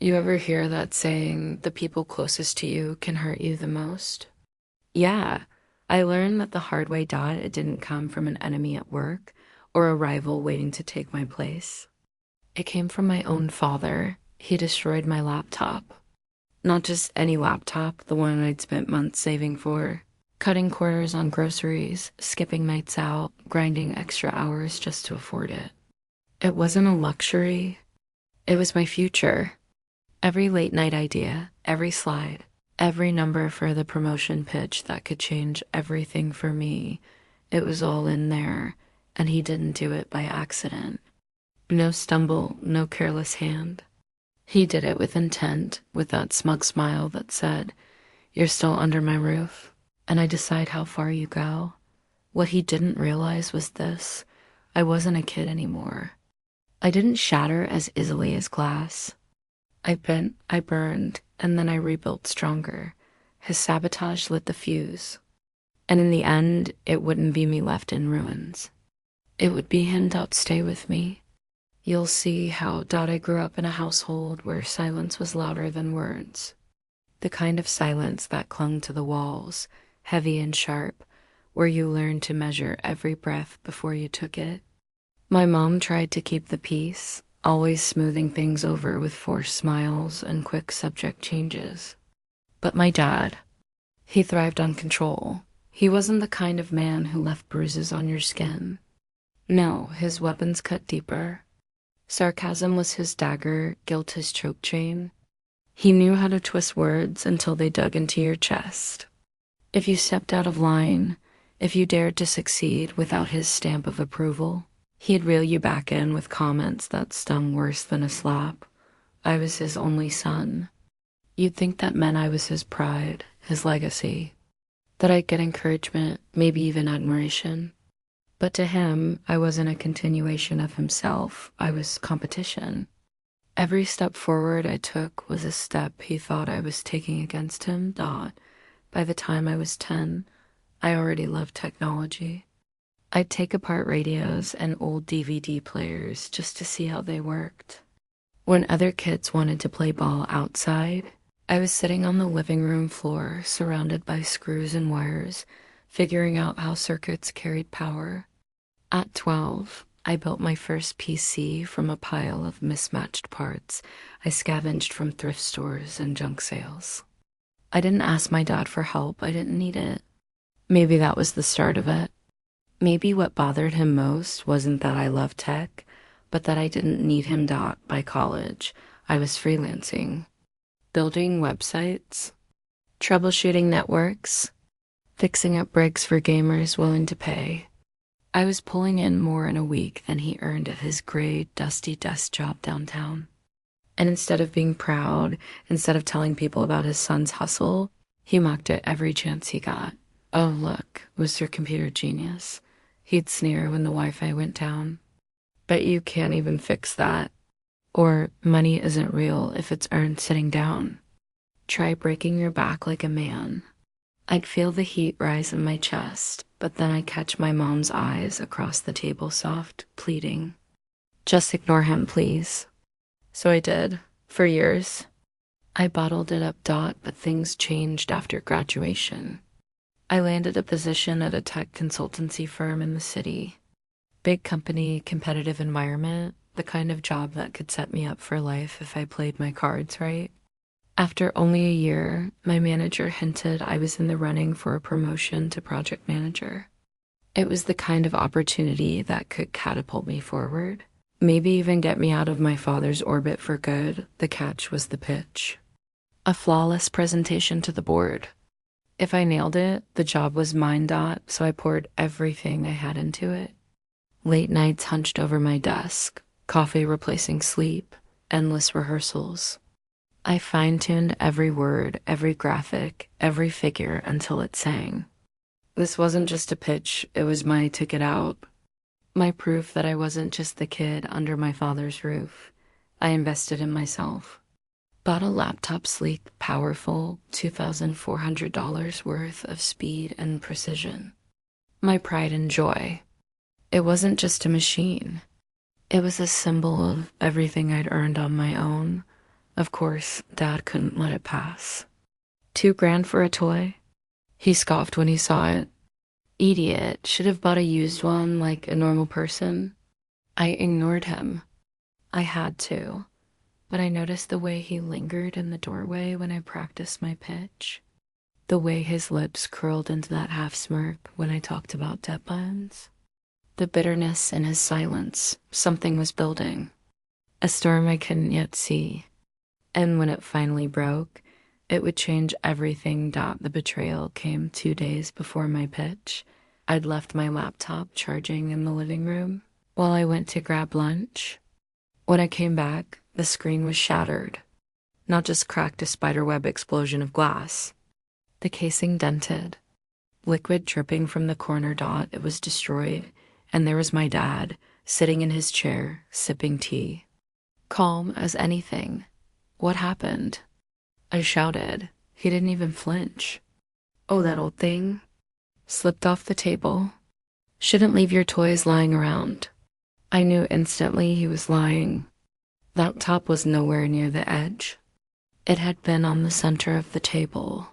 You ever hear that saying, the people closest to you can hurt you the most? Yeah, I learned that the hard way. It didn't come from an enemy at work or a rival waiting to take my place. It came from my own father. He destroyed my laptop. Not just any laptop, the one I'd spent months saving for. Cutting corners on groceries, skipping nights out, grinding extra hours just to afford it. It wasn't a luxury, it was my future. Every late night idea, every slide, every number for the promotion pitch that could change everything for me, it was all in there, and he didn't do it by accident. No stumble, no careless hand. He did it with intent, with that smug smile that said, "You're still under my roof, and I decide how far you go." What he didn't realize was this: I wasn't a kid anymore. I didn't shatter as easily as glass. I bent, I burned, and then I rebuilt stronger. His sabotage lit the fuse. And in the end, it wouldn't be me left in ruins. It would be him. Stay with me. You'll see how. I grew up in a household where silence was louder than words. The kind of silence that clung to the walls, heavy and sharp, where you learned to measure every breath before you took it. My mom tried to keep the peace, always smoothing things over with forced smiles and quick subject changes. But my dad, he thrived on control. He wasn't the kind of man who left bruises on your skin. No, his weapons cut deeper. Sarcasm was his dagger, guilt his choke chain. He knew how to twist words until they dug into your chest. If you stepped out of line, if you dared to succeed without his stamp of approval, he'd reel you back in with comments that stung worse than a slap. I was his only son. You'd think that meant I was his pride, his legacy, that I'd get encouragement, maybe even admiration. But to him, I wasn't a continuation of himself. I was competition. Every step forward I took was a step he thought I was taking against him. By the time I was 10, I already loved technology. I'd take apart radios and old DVD players just to see how they worked. When other kids wanted to play ball outside, I was sitting on the living room floor, surrounded by screws and wires, figuring out how circuits carried power. At 12, I built my first PC from a pile of mismatched parts I scavenged from thrift stores and junk sales. I didn't ask my dad for help. I didn't need it. Maybe that was the start of it. Maybe what bothered him most wasn't that I loved tech, but that I didn't need him. By college, I was freelancing, building websites, troubleshooting networks, fixing up rigs for gamers willing to pay. I was pulling in more in a week than he earned at his gray, dusty desk job downtown. And instead of being proud, instead of telling people about his son's hustle, he mocked it every chance he got. "Oh, look, was your computer genius?" He'd sneer when the Wi-Fi went down. "Bet you can't even fix that." Or, "Money isn't real if it's earned sitting down. Try breaking your back like a man." I'd feel the heat rise in my chest, but then I'd catch my mom's eyes across the table, soft, pleading. "Just ignore him, please." So I did, for years. I bottled it up. But things changed after graduation. I landed a position at a tech consultancy firm in the city. Big company, competitive environment, the kind of job that could set me up for life if I played my cards right. After only a year, my manager hinted I was in the running for a promotion to project manager. It was the kind of opportunity that could catapult me forward, maybe even get me out of my father's orbit for good. The catch was the pitch. A flawless presentation to the board. If I nailed it, the job was mine. So I poured everything I had into it. Late nights hunched over my desk, coffee replacing sleep, endless rehearsals. I fine-tuned every word, every graphic, every figure until it sang. This wasn't just a pitch, it was my ticket out. My proof that I wasn't just the kid under my father's roof. I invested in myself. Bought a laptop, sleek, powerful, $2,400 worth of speed and precision. My pride and joy. It wasn't just a machine. It was a symbol of everything I'd earned on my own. Of course, Dad couldn't let it pass. 2 grand for a toy? He scoffed when he saw it. Idiot, should have bought a used one like a normal person. I ignored him. I had to, but I noticed the way he lingered in the doorway when I practiced my pitch. The way his lips curled into that half smirk when I talked about deadlines. The bitterness in his silence, something was building. A storm I couldn't yet see. And when it finally broke, it would change everything. The betrayal came 2 days before my pitch. I'd left my laptop charging in the living room while I went to grab lunch. When I came back, the screen was shattered. Not just cracked, a spiderweb explosion of glass. The casing dented. Liquid dripping from the corner dot, it was destroyed. And there was my dad, sitting in his chair, sipping tea. Calm as anything. What happened? I shouted. He didn't even flinch. Oh, that old thing. Slipped off the table. Shouldn't leave your toys lying around. I knew instantly he was lying. That top was nowhere near the edge. It had been on the center of the table.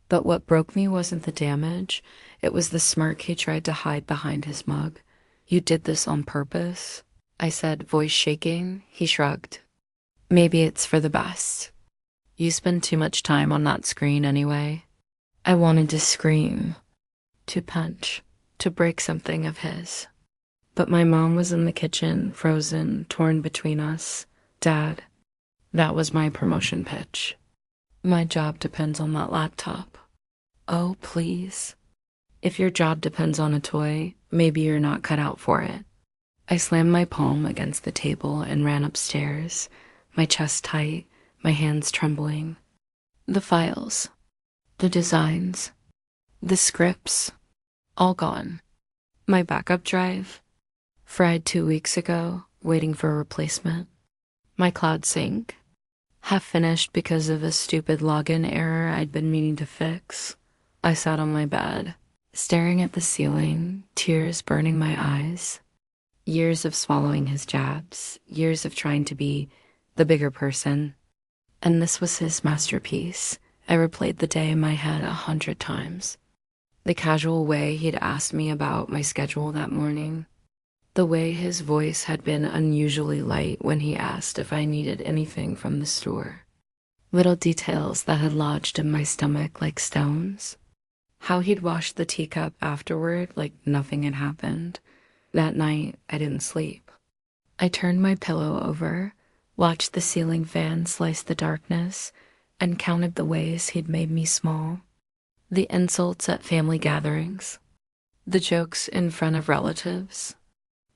But what broke me wasn't the damage. It was the smirk he tried to hide behind his mug. You did this on purpose? I said, voice shaking. He shrugged. Maybe it's for the best. You spend too much time on that screen anyway. I wanted to scream, to punch, to break something of his. But my mom was in the kitchen, frozen, torn between us. Dad, that was my promotion pitch. My job depends on that laptop. Oh, please. If your job depends on a toy, maybe you're not cut out for it. I slammed my palm against the table and ran upstairs, my chest tight, my hands trembling. The files, the designs, the scripts, all gone. My backup drive, fried 2 weeks ago, waiting for a replacement. My cloud sync, half finished because of a stupid login error I'd been meaning to fix. I sat on my bed, staring at the ceiling, tears burning my eyes. Years of swallowing his jabs, years of trying to be the bigger person. And this was his masterpiece. I replayed the day in my head 100 times. The casual way he'd asked me about my schedule that morning. The way his voice had been unusually light when he asked if I needed anything from the store. Little details that had lodged in my stomach like stones. How he'd washed the teacup afterward like nothing had happened. That night, I didn't sleep. I turned my pillow over, watched the ceiling fan slice the darkness, and counted the ways he'd made me small. The insults at family gatherings, the jokes in front of relatives,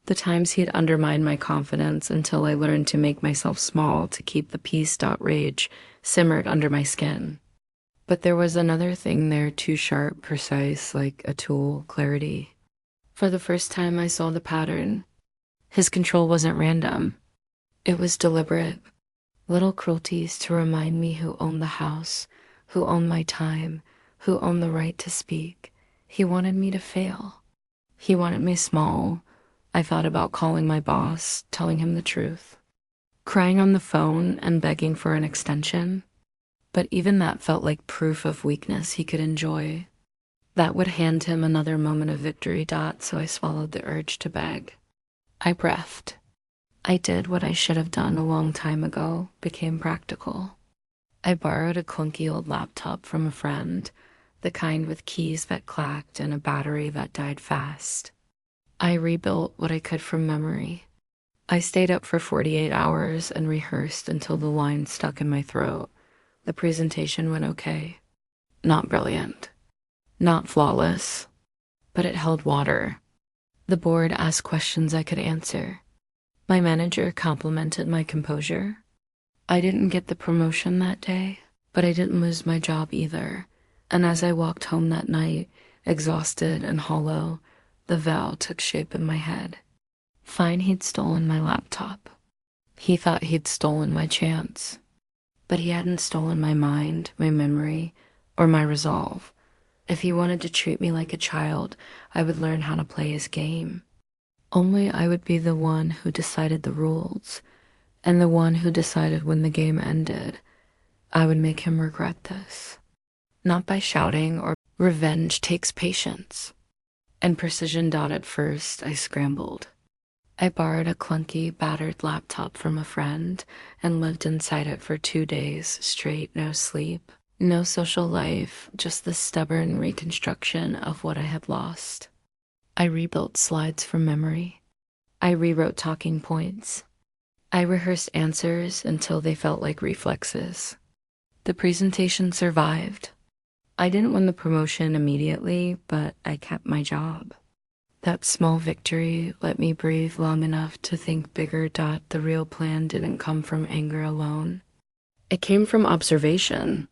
the times he'd undermined my confidence until I learned to make myself small to keep the peace.rage simmered under my skin. But there was another thing there, too sharp, precise, like a tool, clarity. For the first time, I saw the pattern. His control wasn't random. It was deliberate. Little cruelties to remind me who owned the house, who owned my time, who owned the right to speak. He wanted me to fail. He wanted me small. I thought about calling my boss, telling him the truth. Crying on the phone and begging for an extension. But even that felt like proof of weakness he could enjoy. That would hand him another moment of victory. So I swallowed the urge to beg. I breathed. I did what I should have done a long time ago, became practical. I borrowed a clunky old laptop from a friend, the kind with keys that clacked and a battery that died fast. I rebuilt what I could from memory. I stayed up for 48 hours and rehearsed until the line stuck in my throat. The presentation went okay. Not brilliant. Not flawless, but it held water. The board asked questions I could answer. My manager complimented my composure. I didn't get the promotion that day, but I didn't lose my job either. And as I walked home that night, exhausted and hollow, the vow took shape in my head. Fine, he'd stolen my laptop. He thought he'd stolen my chance. But he hadn't stolen my mind, my memory, or my resolve. If he wanted to treat me like a child, I would learn how to play his game. Only I would be the one who decided the rules, and the one who decided when the game ended. I would make him regret this. Not by shouting or revenge takes patience. And precision. At first, I scrambled. I borrowed a clunky, battered laptop from a friend and lived inside it for 2 days straight, no sleep, no social life, just the stubborn reconstruction of what I had lost. I rebuilt slides from memory. I rewrote talking points. I rehearsed answers until they felt like reflexes. The presentation survived. I didn't win the promotion immediately, but I kept my job. That small victory let me breathe long enough to think bigger. The real plan didn't come from anger alone. It came from observation.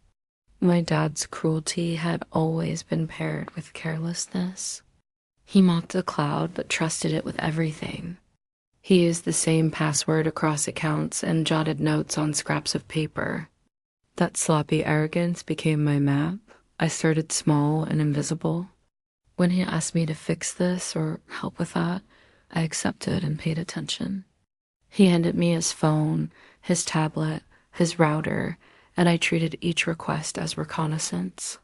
My dad's cruelty had always been paired with carelessness. He mocked the cloud but trusted it with everything. He used the same password across accounts and jotted notes on scraps of paper. That sloppy arrogance became my map. I started small and invisible. When he asked me to fix this or help with that, I accepted and paid attention. He handed me his phone, his tablet, his router, and I treated each request as reconnaissance.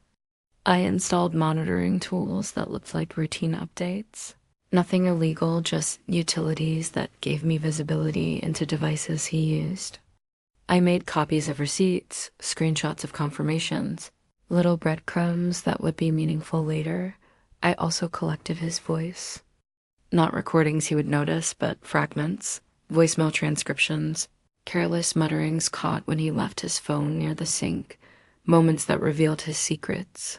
I installed monitoring tools that looked like routine updates. Nothing illegal, just utilities that gave me visibility into devices he used. I made copies of receipts, screenshots of confirmations, little breadcrumbs that would be meaningful later. I also collected his voice. Not recordings he would notice, but fragments, voicemail transcriptions, careless mutterings caught when he left his phone near the sink, moments that revealed his secrets.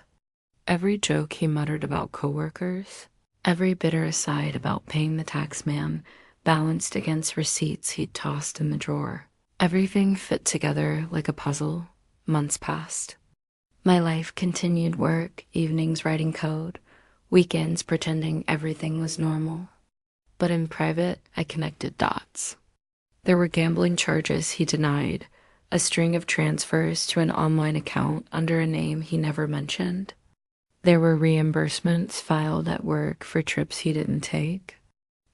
Every joke he muttered about coworkers, every bitter aside about paying the tax man, balanced against receipts he'd tossed in the drawer. Everything fit together like a puzzle. Months passed. My life continued: work, evenings writing code, weekends pretending everything was normal. But in private, I connected dots. There were gambling charges he denied, a string of transfers to an online account under a name he never mentioned. There were reimbursements filed at work for trips he didn't take.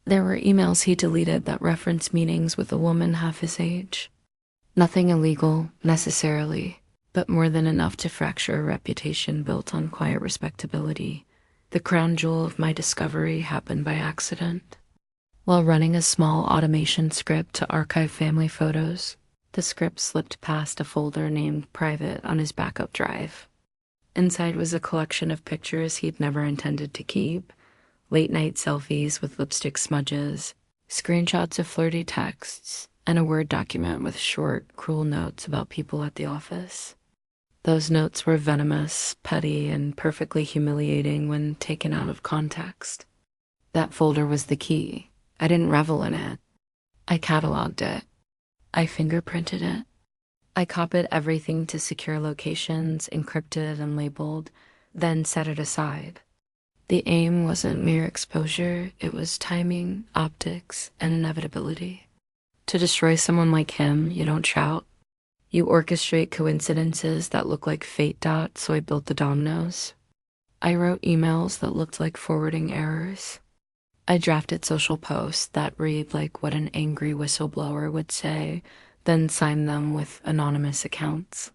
There were emails he deleted that referenced meetings with a woman half his age. Nothing illegal, necessarily, but more than enough to fracture a reputation built on quiet respectability. The crown jewel of my discovery happened by accident. While running a small automation script to archive family photos, the script slipped past a folder named Private on his backup drive. Inside was a collection of pictures he'd never intended to keep, late-night selfies with lipstick smudges, screenshots of flirty texts, and a Word document with short, cruel notes about people at the office. Those notes were venomous, petty, and perfectly humiliating when taken out of context. That folder was the key. I didn't revel in it. I cataloged it. I fingerprinted it. I copied everything to secure locations, encrypted and labeled, then set it aside. The aim wasn't mere exposure, it was timing, optics, and inevitability. To destroy someone like him, you don't shout. You orchestrate coincidences that look like fate. So I built the dominoes. I wrote emails that looked like forwarding errors. I drafted social posts that read like what an angry whistleblower would say, then signed them with anonymous accounts.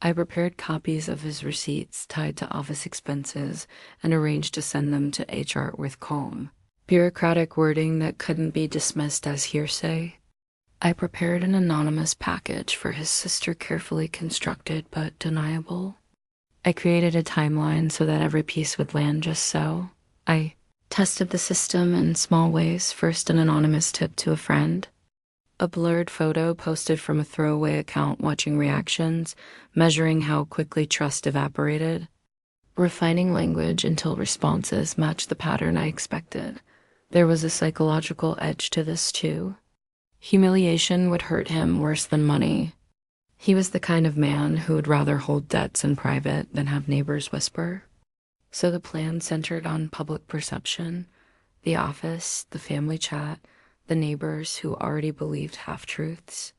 I prepared copies of his receipts tied to office expenses and arranged to send them to HR with calm, bureaucratic wording that couldn't be dismissed as hearsay. I prepared an anonymous package for his sister, carefully constructed but deniable. I created a timeline so that every piece would land just so. I tested the system in small ways, first an anonymous tip to a friend, a blurred photo posted from a throwaway account watching reactions, measuring how quickly trust evaporated, refining language until responses matched the pattern I expected. There was a psychological edge to this too. Humiliation would hurt him worse than money. He was the kind of man who would rather hold debts in private than have neighbors whisper. So the plan centered on public perception, the office, the family chat, the neighbors who already believed half-truths.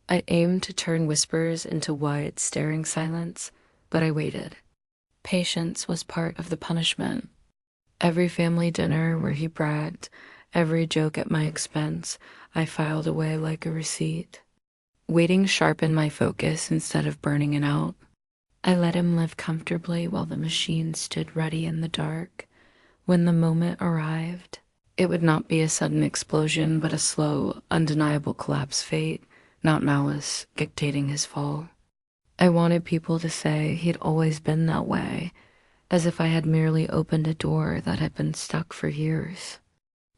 I aimed to turn whispers into wide, staring silence, but I waited. Patience was part of the punishment. Every family dinner where he bragged, every joke at my expense, I filed away like a receipt. Waiting sharpened my focus instead of burning it out. I let him live comfortably while the machine stood ready in the dark. When the moment arrived, it would not be a sudden explosion, but a slow, undeniable collapse, fate, not malice, dictating his fall. I wanted people to say he'd always been that way, as if I had merely opened a door that had been stuck for years.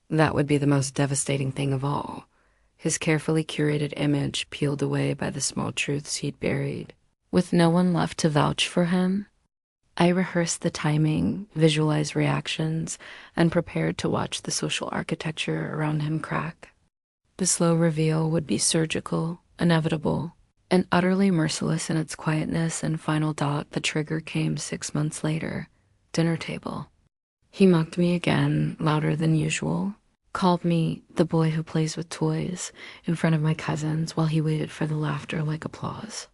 That would be the most devastating thing of all. His carefully curated image peeled away by the small truths he'd buried. With no one left to vouch for him, I rehearsed the timing, visualized reactions, and prepared to watch the social architecture around him crack. The slow reveal would be surgical, inevitable, and utterly merciless in its quietness, and final dot, the trigger came 6 months later, dinner table. He mocked me again, louder than usual, called me the boy who plays with toys in front of my cousins while he waited for the laughter like applause.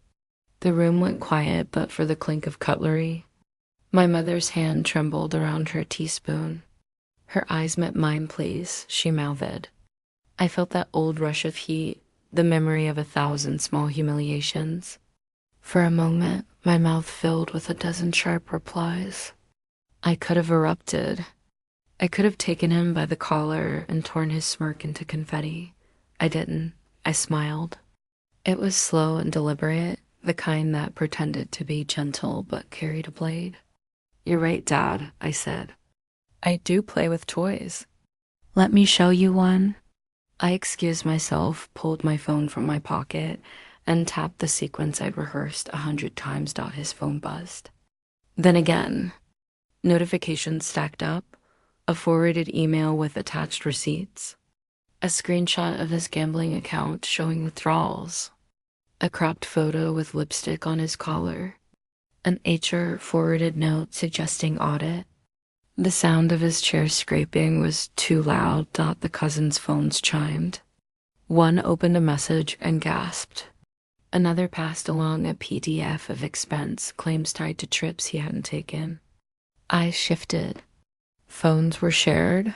The room went quiet but for the clink of cutlery. My mother's hand trembled around her teaspoon. Her eyes met mine, please, she mouthed. I felt that old rush of heat, the memory of 1,000 small humiliations. For a moment, my mouth filled with a dozen sharp replies. I could have erupted. I could have taken him by the collar and torn his smirk into confetti. I didn't. I smiled. It was slow and deliberate, the kind that pretended to be gentle but carried a blade. You're right, Dad, I said. I do play with toys. Let me show you one. I excused myself, pulled my phone from my pocket, and tapped the sequence I'd rehearsed 100 times. His phone buzzed. Then again. Notifications stacked up, a forwarded email with attached receipts, a screenshot of his gambling account showing withdrawals, a cropped photo with lipstick on his collar, an HR forwarded note suggesting audit. The sound of his chair scraping was too loud. The cousins' phones chimed. One opened a message and gasped. Another passed along a PDF of expense claims tied to trips he hadn't taken. Eyes shifted. Phones were shared.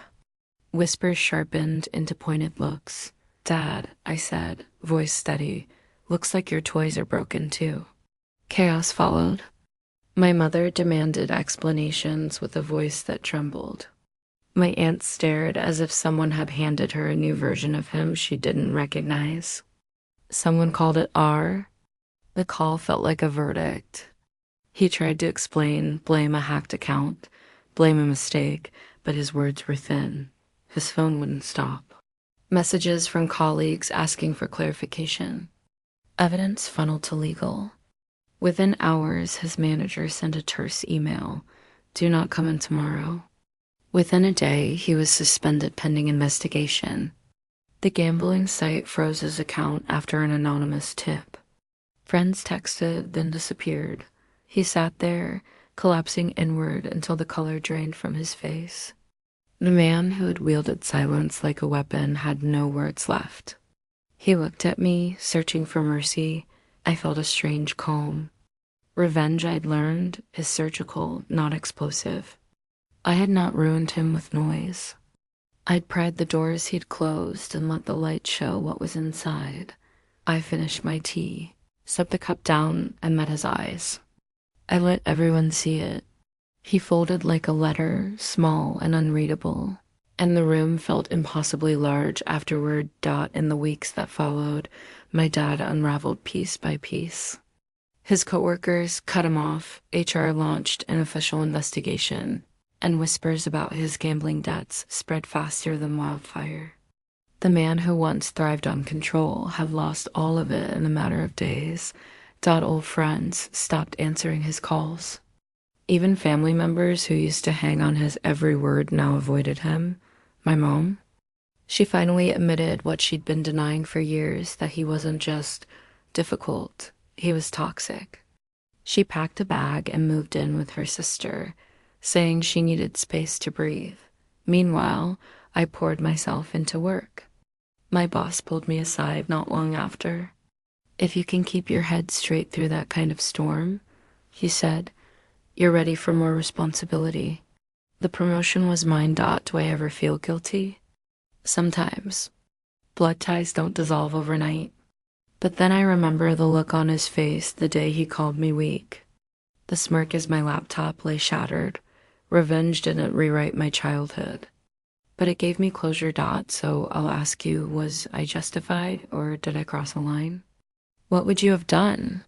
Whispers sharpened into pointed looks. Dad, I said, voice steady, looks like your toys are broken too. Chaos followed. My mother demanded explanations with a voice that trembled. My aunt stared as if someone had handed her a new version of him she didn't recognize. Someone called it R. The call felt like a verdict. He tried to explain, blame a hacked account, blame a mistake, but his words were thin. His phone wouldn't stop. Messages from colleagues asking for clarification. Evidence funneled to legal. Within hours, his manager sent a terse email. Do not come in tomorrow. Within a day, he was suspended pending investigation. The gambling site froze his account after an anonymous tip. Friends texted, then disappeared. He sat there, collapsing inward until the color drained from his face. The man who had wielded silence like a weapon had no words left. He looked at me, searching for mercy. I felt a strange calm. Revenge, I'd learned, is surgical, not explosive. I had not ruined him with noise. I'd pried the doors he'd closed and let the light show what was inside. I finished my tea, set the cup down, and met his eyes. I let everyone see it. He folded like a letter, small and unreadable, and the room felt impossibly large afterward. In the weeks that followed, my dad unraveled piece by piece. His coworkers cut him off, HR launched an official investigation, and whispers about his gambling debts spread faster than wildfire. The man who once thrived on control had lost all of it in a matter of days. Old friends stopped answering his calls. Even family members who used to hang on his every word now avoided him. My mom. She finally admitted what she'd been denying for years, that he wasn't just difficult, he was toxic. She packed a bag and moved in with her sister, saying she needed space to breathe. Meanwhile, I poured myself into work. My boss pulled me aside not long after. If you can keep your head straight through that kind of storm, he said, you're ready for more responsibility. The promotion was mine. Do I ever feel guilty? Sometimes. Blood ties don't dissolve overnight. But then I remember the look on his face the day he called me weak. The smirk as my laptop lay shattered. Revenge didn't rewrite my childhood. But it gave me closure. So I'll ask you, was I justified or did I cross a line? What would you have done?